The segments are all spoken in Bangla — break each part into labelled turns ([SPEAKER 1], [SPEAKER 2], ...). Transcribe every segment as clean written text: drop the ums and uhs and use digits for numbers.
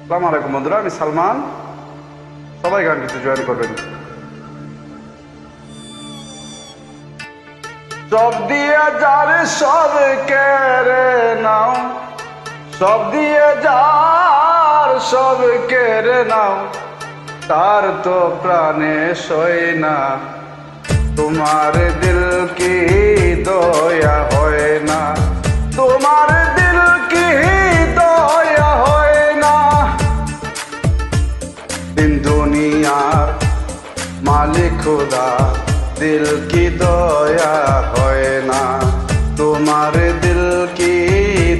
[SPEAKER 1] আসসালামু আলাইকুম বন্ধুরা, আমি সালমান। সবাই গান কিছু জয়েন করবেন। সব দিয়ে যারে সব কেড়ে নাও, সব দিয়ে যার সব কেড়ে নাও, তার তো প্রাণে সই না। তোমার দিল কি দয়া হয় না, তোমার দিল কি দয়া হয় না। দিন দুনিয়ার মালিক খুদা, দিল কি দয়া হয় না, তোমার দিল কি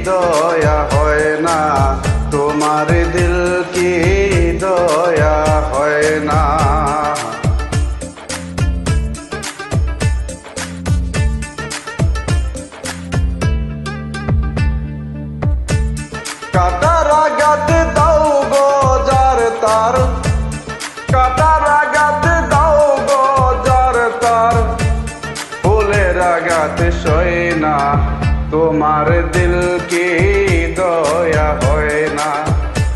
[SPEAKER 1] দয়া হয় না, তোমার দিল কি দয়া হয় না। কাটার আঘাত দাও গো যার তার, কাটার আঘাত দাও গো যার তার, ফুলের আঘাত সয় না, তোমার দিল কি দয়া হয় না,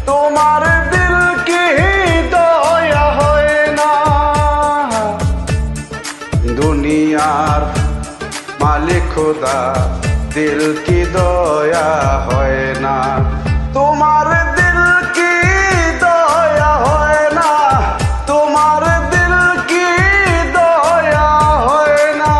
[SPEAKER 1] তোমার দিল কি দয়া হয় না। দুনিয়ার মালিক খুদা, দিল কি দয়া হয় না, তোমার দিল কি দয়া হয় না, তোমার দিল কি দয়া হয় না।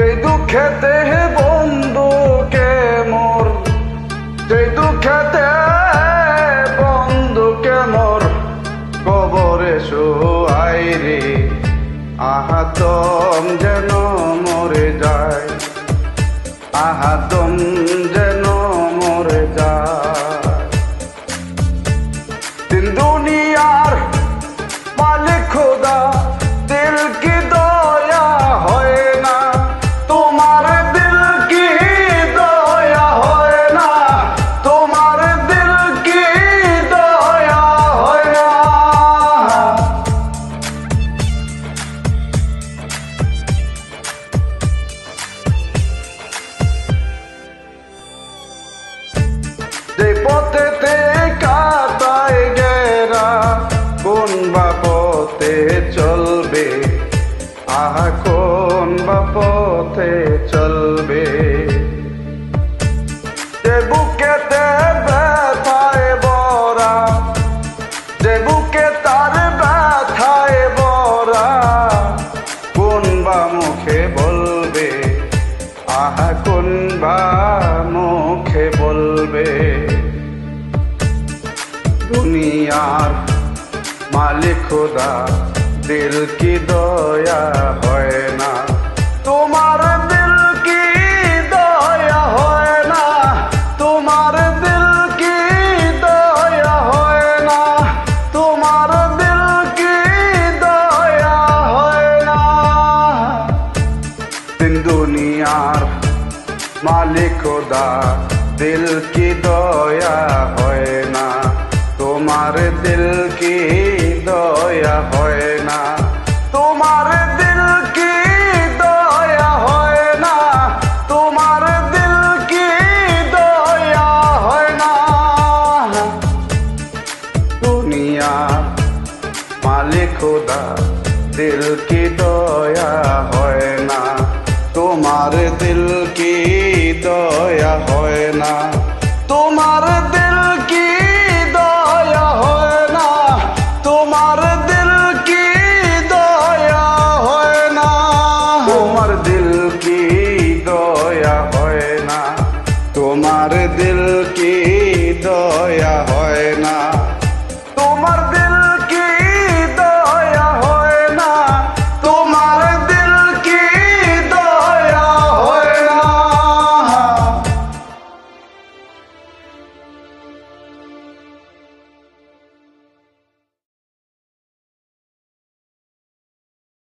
[SPEAKER 1] এই দুঃখেতে বন্ধুকে মোর, এই দুঃখেতে বন্ধুকে মোর কবরে শোয়াই রে, আহাতম যেন মরে যায়, আহাতম যেন মরে যায়। দিন দুনিয়ার মালিক খোদা, দিল কি দয়া হয় না, তোমার দিল কি দয়া হয় না, তোমার দিল কি দয়া হয় না। যে পথেতে কাটায় গেরা, কোন বা পথে চলবে, আহা কোন বা পথে চলবে। যে বুকেতে ব্যথায় বরা, যে বুকে তার ব্যথায় বরা, কোন বা মুখে বলবে, আহা কোন বা মুখে বলবে। দুনিয়ার মালিক খোদা, দিল কি দয়া হয় না, তোমার দিল কি দয়া হয় না, তোমার দিল কি দয়া হয় না, তোমার দিল কি দয়া হয় না। দিন দুনিয়ার মালিক খোদা, দিল কি দয়া হয় না, তোমার দিল কি দয়া হয় না, তোমার দিল কি দয়া হয় না, তোমার দিল কি দয়া হয় না। দুনিয়া মালিক খোদা, দিল কি দয়া হয় না, তোমার দিল কি দয়া হয় না।